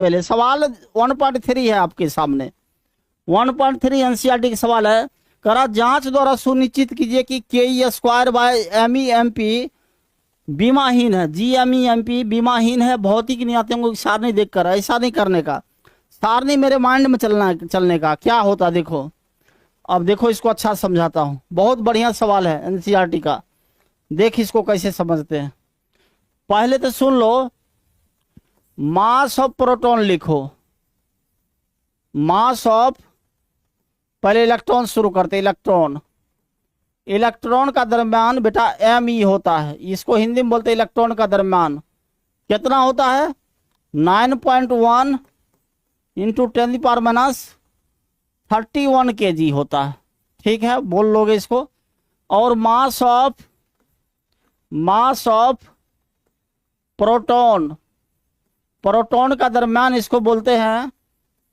पहले सवाल 1.3 है आपके सामने। 1.3 एनसीईआरटी का सवाल है। करा जांच द्वारा सुनिश्चित कीजिए कि के स्क्वायर बाय MEMP बीमाहीन है। GMEMP बीमाहीन है। भौतिक नियतांकों की सारणी देखकर, ऐसा नहीं करने का, सारणी मेरे माइंड में चलने का क्या होता। देखो अब देखो, इसको अच्छा समझाता हूं। बहुत बढ़िया सवाल है एनसीईआरटी का। देख इसको कैसे समझते हैं। पहले तो सुन लो, मास ऑफ प्रोटॉन लिखो। मास ऑफ, पहले इलेक्ट्रॉन शुरू करते। इलेक्ट्रॉन का दरम्यान बेटा ME होता है। इसको हिंदी में बोलते हैं इलेक्ट्रॉन का दरम्यान। कितना होता है? 9.1 इंटू 10⁻31 kg होता है। ठीक है, बोल लोगे इसको। और मास ऑफ प्रोटॉन, प्रोटॉन का दरम्यान इसको बोलते हैं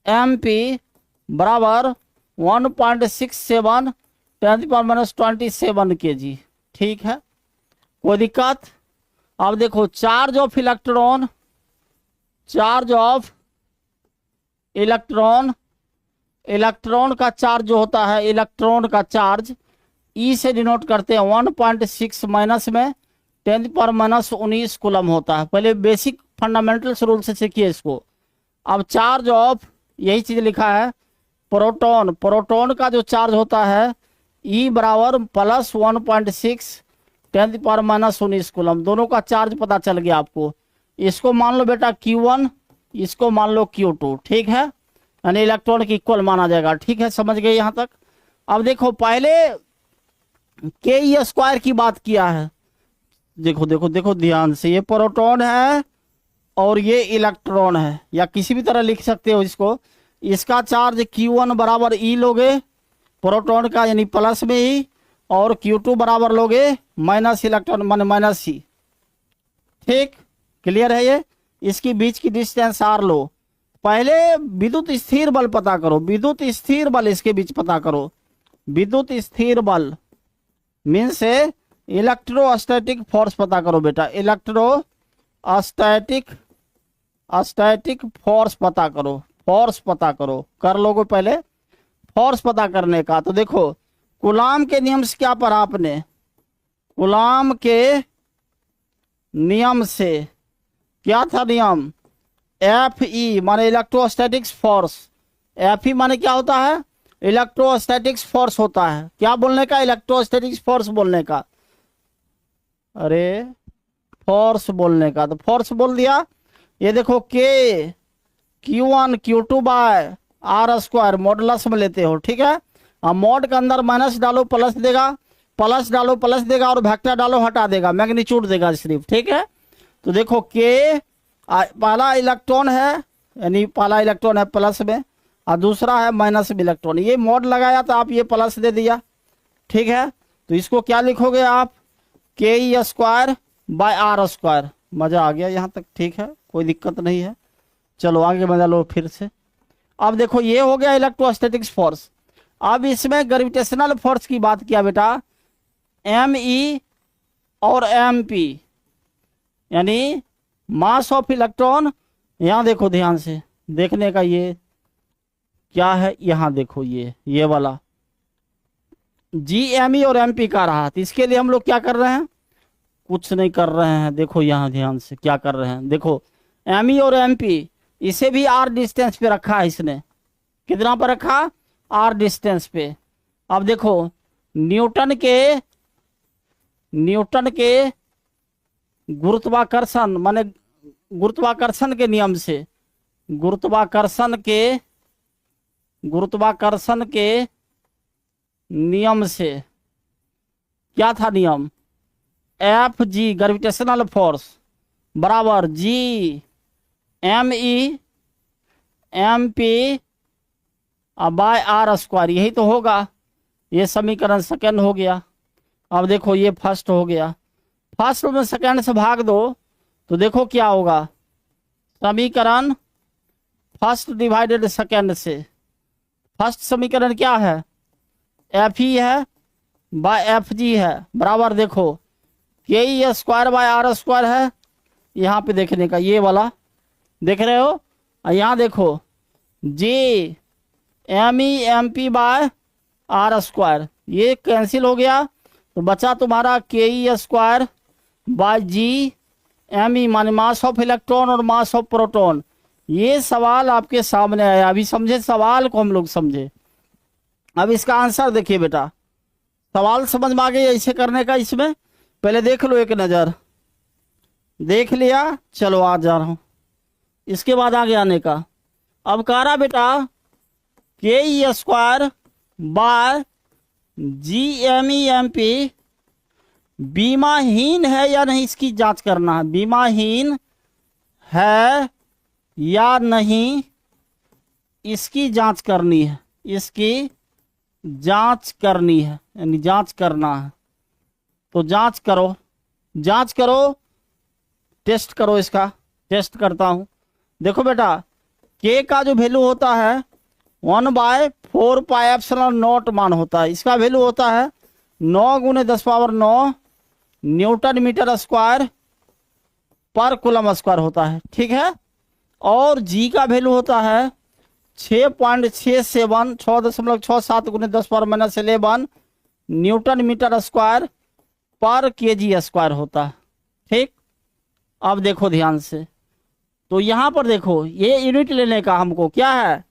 MP बराबर 1.67 10⁻27 kg। ठीक है, कोई दिक्कत? अब देखो, चार्ज ऑफ इलेक्ट्रॉन, इलेक्ट्रॉन का चार्ज जो होता है, इलेक्ट्रॉन का चार्ज E से डिनोट करते हैं। 1.6 माइनस में 10⁻19 कूलम होता है। पहले बेसिक फंडामेंटल्स रूल से सीखिए इसको। अब चार्ज ऑफ, यही चीज लिखा है, प्रोटॉन का जो चार्ज होता है E बराबर प्लस 1.6 10⁻19 कूलम। दोनों का चार्ज पता चल गया आपको। इसको मान लो बेटा Q1, इसको मान लो Q2। ठीक है, यानी इलेक्ट्रॉन की इक्वल माना जाएगा। ठीक है, समझ गए यहां तक? अब देखो, पहले के स्क्वायर की बात किया है। देखो देखो देखो ध्यान से, ये प्रोटॉन है और ये इलेक्ट्रॉन है, या किसी भी तरह लिख सकते हो इसको। इसका चार्ज Q1 बराबर E लोगे प्रोटॉन का, यानी प्लस में E, और Q2 बराबर लोगे माइनस इलेक्ट्रॉन मान माइनस C। ठीक, क्लियर है ये? इसकी बीच की डिस्टेंस R लो। पहले विद्युत स्थिर बल पता करो। विद्युत स्थिर बल इसके बीच पता करो। विद्युत स्थिर बल मीन से इलेक्ट्रोस्टैटिक फोर्स पता करो बेटा। इलेक्ट्रोस्टैटिक फोर्स पता करो। फोर्स पता करो, कर लोगे पहले फोर्स पता करने का। तो देखो, कूलाम के नियम से क्या पढ़ा आपने? कूलाम के नियम से क्या था नियम? FE माने इलेक्ट्रोस्टैटिक्स फोर्स। FE माने क्या होता है? इलेक्ट्रोस्टैटिक्स फोर्स होता है। क्या बोलने का? इलेक्ट्रोस्टैटिक्स फोर्स बोलने का। अरे फोर्स बोलने का, तो फोर्स बोल दिया। ये देखो, के Q1 Q2 bye R square modulus में लेते हो। ठीक है, अब मॉड के अंदर माइनस डालो प्लस देगा, प्लस डालो प्लस देगा, और वेक्टर डालो हटा देगा, मैग्नीट्यूड देगा सिर्फ। ठीक है, तो देखो के पहला इलेक्ट्रॉन है, यानी पहला इलेक्ट्रॉन है प्लस में, और दूसरा है माइनस में इलेक्ट्रॉन। ये मॉड लगाया तो आप ये प्लस दे दिया। ठीक है, तो इसको क्या लिखोगे आप? के स्क्वायर बाय R स्क्वायर। मजा आ गया यहाँ तक? ठीक है, कोई दिक्कत नहीं है। चलो आगे बढ़ा लो फिर से। अब देखो, ये हो गया इलेक्ट्रोस्टैटिक्स फोर्स। अब इसमें ग्रेविटेशनल फोर्स की बात किया बेटा। ME और MP यानी मास ऑफ इलेक्ट्रॉन। यहाँ देखो ध्यान से देखने का, ये क्या है? यहाँ देखो, ये वाला GME और MP का रहा। तो इसके लिए हम लोग क्या कर रहे हैं? कुछ नहीं कर रहे हैं। देखो यहाँ ध्यान से क्या कर रहे हैं। देखो, ME और MP, इसे भी R डिस्टेंस पे रखा है इसने। कितना पर रखा? R डिस्टेंस पे। अब देखो, न्यूटन के गुरुत्वाकर्षण माने गुरुत्वाकर्षण के नियम से, गुरुत्वाकर्षण के नियम से क्या था नियम? FG ग्रेविटेशनल फोर्स बराबर GME MP by R square. यही तो होगा। ये समीकरण सेकंड हो गया। अब देखो, ये फर्स्ट हो गया। फर्स्ट में सेकंड से भाग दो तो देखो क्या होगा। समीकरण फर्स्ट डिवाइडेड सेकंड से। फर्स्ट समीकरण क्या है? FE है बाय FG है बराबर, देखो के स्क्वायर बाय R स्क्वायर है। यहाँ पे देखने का, ये वाला देख रहे हो, और यहाँ देखो g m E M p by r square, ये कैंसिल हो गया तो बचा तुम्हारा k e square by G M e, माने मास ऑफ इलेक्ट्रॉन और मास ऑफ प्रोटॉन। ये सवाल आपके सामने आया, अभी समझे सवाल को हम लोग समझे। अब इसका आंसर देखिए बेटा, सवाल समझ में आ गया ऐसे करने का। इसमें पहले देख लो एक नज़र, देख लिया, चलो आ जा रहा हूँ इसके बाद आगे आने का। अब कह रहा बेटा k e square by G M E M p बीमाहीन है या नहीं, इसकी जांच करना है। बीमाहीन है या नहीं इसकी जांच करनी है, इसकी जांच करनी है, यानी जांच करना है। तो जांच करो, जांच करो, टेस्ट करो, इसका टेस्ट करता हूं। देखो बेटा के का जो वैल्यू होता है 1/4 पाई एप्सिलॉन नॉट मान होता है, इसका वैल्यू होता है 9 × 10⁹ न्यूटन मीटर स्क्वायर पर कूलम स्क्वायर होता है, ठीक है। और जी का वैल्यू होता है 6.67 6.67 × 10⁻⁻11 न्यूटन मीटर स्क्वायर पर केजी स्क्वायर होता है, ठीक। अब देखो ध्यान से, तो यहां पर देखो ये यूनिट लेने का हमको क्या है,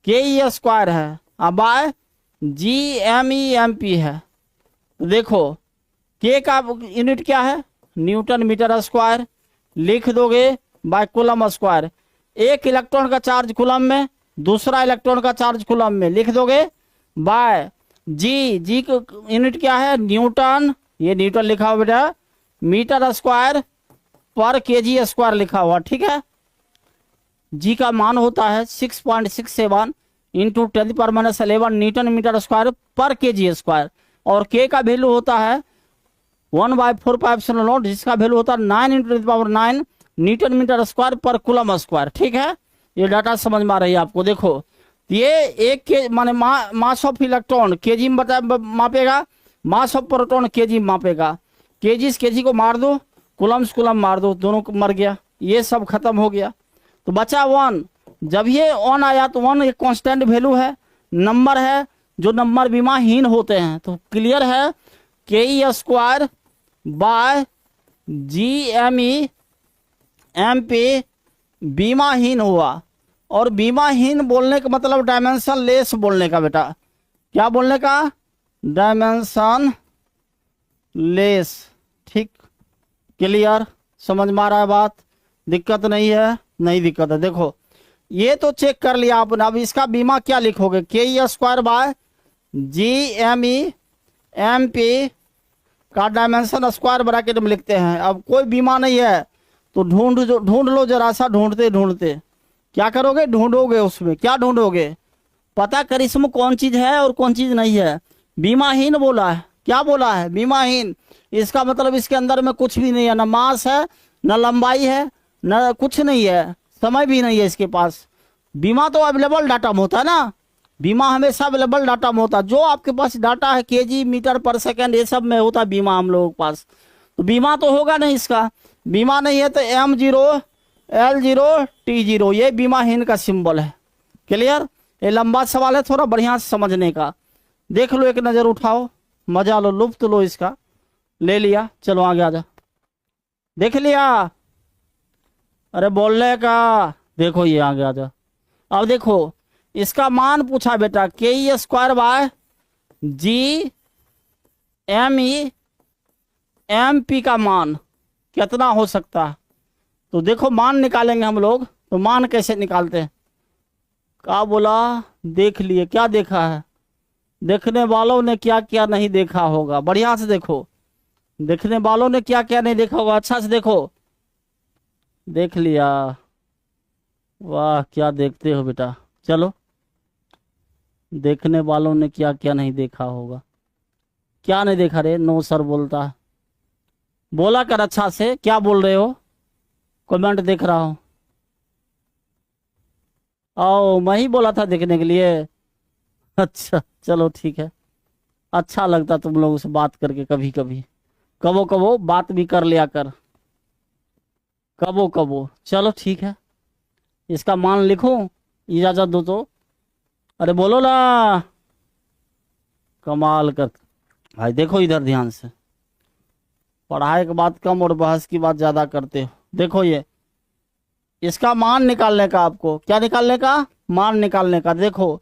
के ई स्क्वायर है, अब by G M E M P है। तो देखो के का यूनिट क्या है, न्यूटन मीटर स्क्वायर, लिख दोगे बाय कूलम स्क्वायर। एक इलेक्ट्रॉन का चार्ज कूलम में, दूसरा इलेक्ट्रॉन का चार्ज कूलम में, लिख दोगे बाय जी, जी का यूनिट क्या है न्यूटन, ये न्यूटन लिखा हुआ बेटा, मीटर स्क्वायर पर केजी स्क्वायर लिखा हुआ, ठीक है। जी का मान होता है 6.67 इंटू 10⁻11 न्यूटन मीटर स्क्वायर पर केजी स्क्वायर, और के का वैल्यू होता है 1/4 पाई एप्सिलॉन नॉट, जिसका वैल्यू होता है 9 × 10⁹ न्यूटन मीटर स्क्वायर पर कूलम स्क्वायर, ठीक है। ये डाटा समझ में आ रही है आपको। देखो ये एक के माने मास ऑफ इलेक्ट्रॉन केजी में मापेगा, मास ऑफ प्रोटॉन केजी में मापेगा। केजी से केजी को मार दो, कूलम से कूलम मार दो, दोनों को मर गया, ये सब खत्म हो गया। तो बचा 1। जब ये 1 आया तो 1 एक कांस्टेंट वैल्यू है, नंबर है, जो नंबर बीमाहीन होते हैं। तो क्लियर है k e square by G M E M p बीमाहीन हुआ। और बीमाहीन बोलने का मतलब डायमेंशन लेस बोलने का बेटा, क्या बोलने का, डायमेंशन लेस, ठीक। क्लियर, समझ में आ रहा है बात, दिक्कत नहीं है, नहीं दिक्कत है। देखो ये तो चेक कर लिया आपने। अब इसका बीमा क्या लिखोगे, k e square by G M E M p का डायमेंशन स्क्वायर ब्रैकेट में लिखते हैं। अब कोई बीमा नहीं है तो ढूंढ लो जरा सा, ढूंढते ढूंढते क्या करोगे, ढूंढोगे, उसमें क्या ढूंढोगे, पता कर इसमें कौन चीज है और कौन चीज नहीं है। बीमाहीन बोला है, क्या बोला है, बीमाहीन। इसका मतलब इसके अंदर में कुछ भी नहीं है, ना मास है, ना लंबाई है, ना कुछ नहीं है, समय भी नहीं है इसके पास। बीमा तो अवेलेबल डाटा में होता है ना, बीमा हमेशा अवेलेबल डाटा में होता है। जो आपके पास डाटा है केजी मीटर पर सेकंड ये सब में होता है बीमा हम लोगों के पास। तो बीमा तो होगा नहीं, इसका बीमा नहीं है तो M0 L0 T0 ये बीमाहीन का सिंबल है। क्लियर, ये लंबा सवाल है, थोड़ा बढ़िया से समझने का। देख लो, एक नज़र उठाओ, मजा लो, लुफ्त लो इसका। ले लिया, चलो आगे आ जा। देख लिया, अरे बोलने का, देखो ये आगे आ जा। अब देखो इसका मान पूछा बेटा, k e square by G M E M p का मान कितना हो सकता है। तो देखो मान निकालेंगे हम लोग। तो मान कैसे निकालते हैं, क्या बोला, देख लिए, क्या देखा है, देखने वालों ने क्या क्या नहीं देखा होगा, बढ़िया से देखो, देखने वालों ने क्या क्या नहीं देखा होगा, अच्छा से देखो। देख लिया, वाह क्या देखते हो बेटा। चलो, देखने वालों ने क्या क्या नहीं देखा होगा, क्या नहीं देखा रे, नो सर बोलता है, बोला कर अच्छा से, क्या बोल रहे हो, कमेंट देख रहा हूं। आओ, मैं ही बोला था देखने के लिए, अच्छा चलो ठीक है। अच्छा लगता तुम लोगों से बात करके, कभी कभी, कबो कबो बात भी कर लिया कर, कबो कबो। चलो ठीक है, इसका मान लिखूं, इजाजत दो तो। अरे बोलो ना, कमाल कर भाई। देखो इधर ध्यान से, पढ़ाई की बात कम और बहस की बात ज्यादा करते हो। देखो ये, इसका मान निकालने का, आपको क्या निकालने का, मान निकालने का। देखो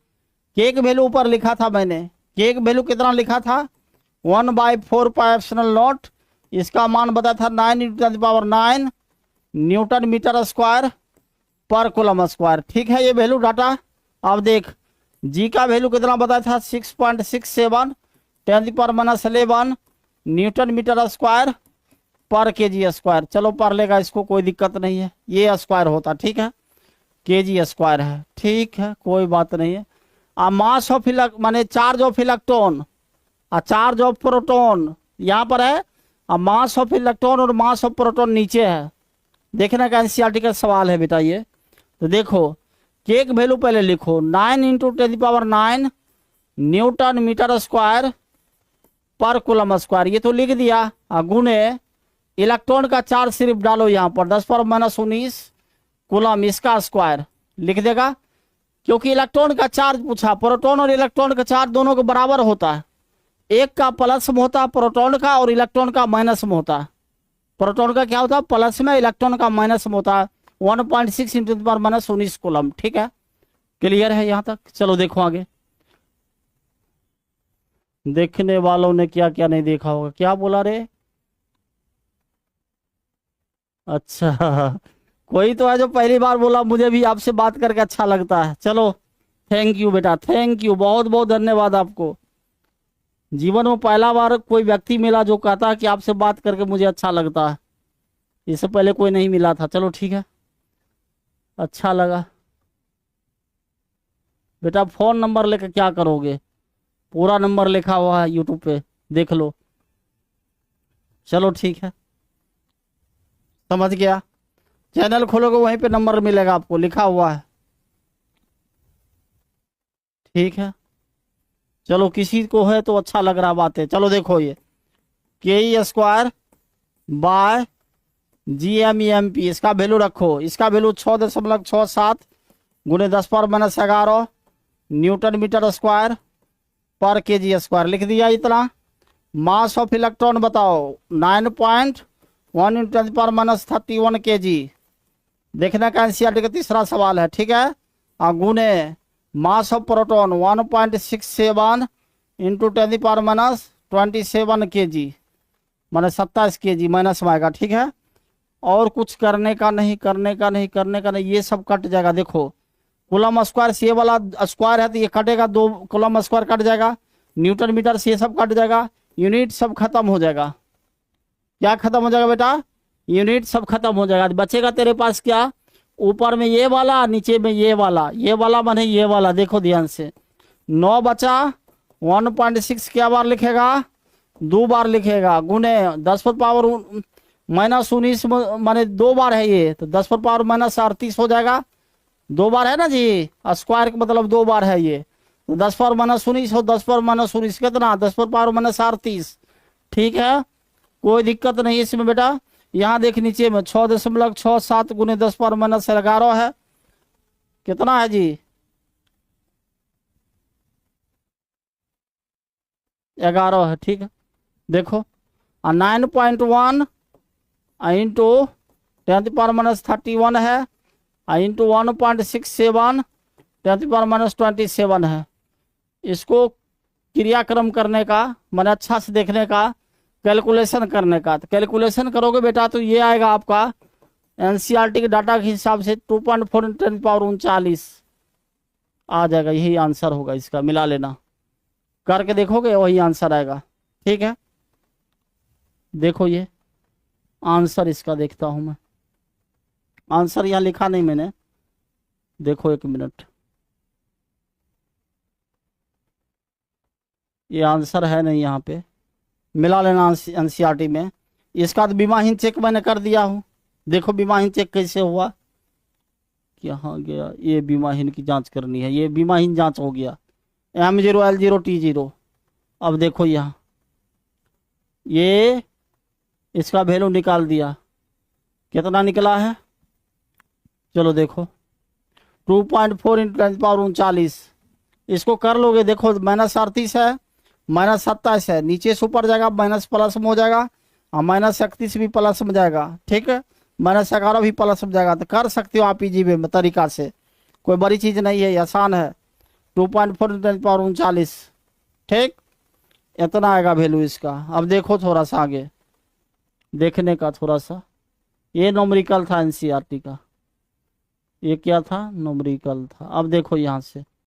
केक वैल्यू ऊपर लिखा था मैंने, केक वैल्यू कितना लिखा था, 1/4 पाई एप्सिलॉन नॉट। इसका मान बताया था 9 × 10⁻⁹ न्यूटन मीटर स्क्वायर पर कूलम स्क्वायर। ठीक है, ये वैल्यू डाटा। अब देख, जी का वैल्यू कितना बताया था, 6.67 10⁻11 न्यूटन मीटर स्क्वायर पर केजी स्क्वायर। चलो पर लेगा, इसको कोई दिक्कत नहीं है, ये स्क्वायर होता। ठीक है, केजी स्क्वायर है, ठीक है कोई बात नहीं है। अब मास ऑफ माने चार्ज ऑफ इलेक्ट्रॉन और चार्ज ऑफ प्रोटॉन यहाँ पर है। अब मास ऑफ इलेक्ट्रॉन और मास ऑफ प्रोटॉन नीचे है। देखने का एनसीईआरटी का सवाल है बेटा ये। तो देखो केक वैल्यू पहले लिखो, 9 × 10⁹ न्यूटन मीटर स्क्वायर पर कूलम स्क्वायर, ये तो लिख दिया। गुणे इलेक्ट्रॉन का चार्ज सिर्फ डालो यहाँ पर, 10⁻−19 कूलम, इसका स्क्वायर लिख देगा। क्योंकि इलेक्ट्रॉन का चार्ज पूछा, प्रोटॉन और इलेक्ट्रॉन का चार्ज दोनों के बराबर होता है। एक का प्लस में होता है प्रोटॉन का, और इलेक्ट्रॉन का माइनस में होता है। प्रोटॉन का क्या होता है, प्लस में, इलेक्ट्रॉन का माइनस में होता है। 1.6 × 10⁻−19 कूलम। ठीक है, क्लियर है यहाँ तक। चलो देखो आगे, देखने वालों ने क्या क्या नहीं देखा होगा। क्या बोला रे, अच्छा कोई तो है जो पहली बार बोला, मुझे भी आपसे बात करके अच्छा लगता है। चलो थैंक यू बेटा, थैंक यू, बहुत बहुत धन्यवाद आपको। जीवन में पहला बार कोई व्यक्ति मिला जो कहता है कि आपसे बात करके मुझे अच्छा लगता है। इससे पहले कोई नहीं मिला था। चलो ठीक है, अच्छा लगा। बेटा फोन नंबर लेकर क्या करोगे, पूरा नंबर लिखा हुआ है यूट्यूब पे, देख लो। चलो ठीक है, समझ गया। चैनल खोलोगे वहीं पे नंबर मिलेगा आपको, लिखा हुआ है। ठीक है, चलो किसी को है तो अच्छा लग रहा बात है। चलो देखो ये ke² बाय GMEMP, इसका वैल्यू रखो। इसका वैल्यू 6.67 × 10⁻11 न्यूटन मीटर स्क्वायर पर केजी स्क्वायर लिख दिया इतना। मास ऑफ इलेक्ट्रॉन बताओ, 9.1 × 10⁻31 kg। देखने का एनसीईआरटी का तीसरा सवाल है। ठीक है, गुणे मास ऑफ प्रोटॉन 1.67 × 10⁻27 kg, माने 27 kg माइनस में आएगा। ठीक है, और कुछ करने का नहीं, करने का नहीं, करने का नहीं, ये सब कट जाएगा। देखो कूलम स्क्वायर से ये वाला स्क्वायर है तो ये कटेगा, 2 कूलम स्क्वायर कट जाएगा। न्यूटन मीटर से ये सब कट जाएगा, यूनिट सब खत्म हो जाएगा। क्या खत्म हो जाएगा बेटा, यूनिट सब खत्म हो जाएगा। बचेगा तेरे पास क्या, ऊपर में ये वाला, नीचे में ये वाला माने ये वाला। देखो ध्यान से, 9 बचा, 1.6 क्या बार लिखेगा, 2 बार लिखेगा। गुणे 10⁻−19 माने 2 बार है ये, तो 10⁻−38 हो जाएगा। 2 बार है ना जी, स्क्वायर का मतलब 2 बार है ये, तो 10⁻−19 हो, 10⁻−19 कितना, 10⁻−38। ठीक है, कोई दिक्कत नहीं इसमें बेटा। यहाँ देख नीचे में 6.67 × 10⁻11 है, कितना है जी, 11 है। ठीक है, देखो 9.1 × 10⁻31 है, इंटू 1.67 10⁻27 है। इसको क्रियाक्रम करने का, मैंने अच्छा से देखने का, कैलकुलेशन करने का। तो कैलकुलेशन करोगे बेटा तो ये आएगा आपका एनसीईआरटी के डाटा के हिसाब से 2.4 × 10⁻39 आ जाएगा। यही आंसर होगा इसका, मिला लेना, करके देखोगे वही आंसर आएगा। ठीक है, देखो ये आंसर इसका देखता हूं मैं, आंसर यहाँ लिखा नहीं मैंने, देखो 1 मिनट, ये आंसर है नहीं यहाँ पे, मिला लेना एनसीईआरटी में। इसका तो बीमाहीन चेक मैंने कर दिया हूँ। देखो बीमाहीन चेक कैसे हुआ, कहाँ गया, ये बीमाहीन की जांच करनी है, ये बीमाहीन जांच हो गया, M0 L0 T0। अब देखो यहाँ ये इसका वैल्यू निकाल दिया, कितना निकला है, चलो देखो 2.4 इंटू 10⁻39। इसको कर लोगे, देखो -38 है, -27 है, नीचे से ऊपर जाएगा, माइनस प्लस में हो जाएगा, और -31 भी प्लस में जाएगा, ठीक है, -11 भी प्लस में जाएगा। तो कर सकते हो आप इजी वे में तरीका से, कोई बड़ी चीज़ नहीं है, आसान है। 2.4 इंटू 10⁻39, ठीक, इतना आएगा वैल्यू इसका। अब देखो थोड़ा सा आगे देखने का, थोड़ा सा ये न्यूमेरिकल था एनसीईआरटी का, ये क्या था, न्यूमेरिकल था। अब देखो यहाँ से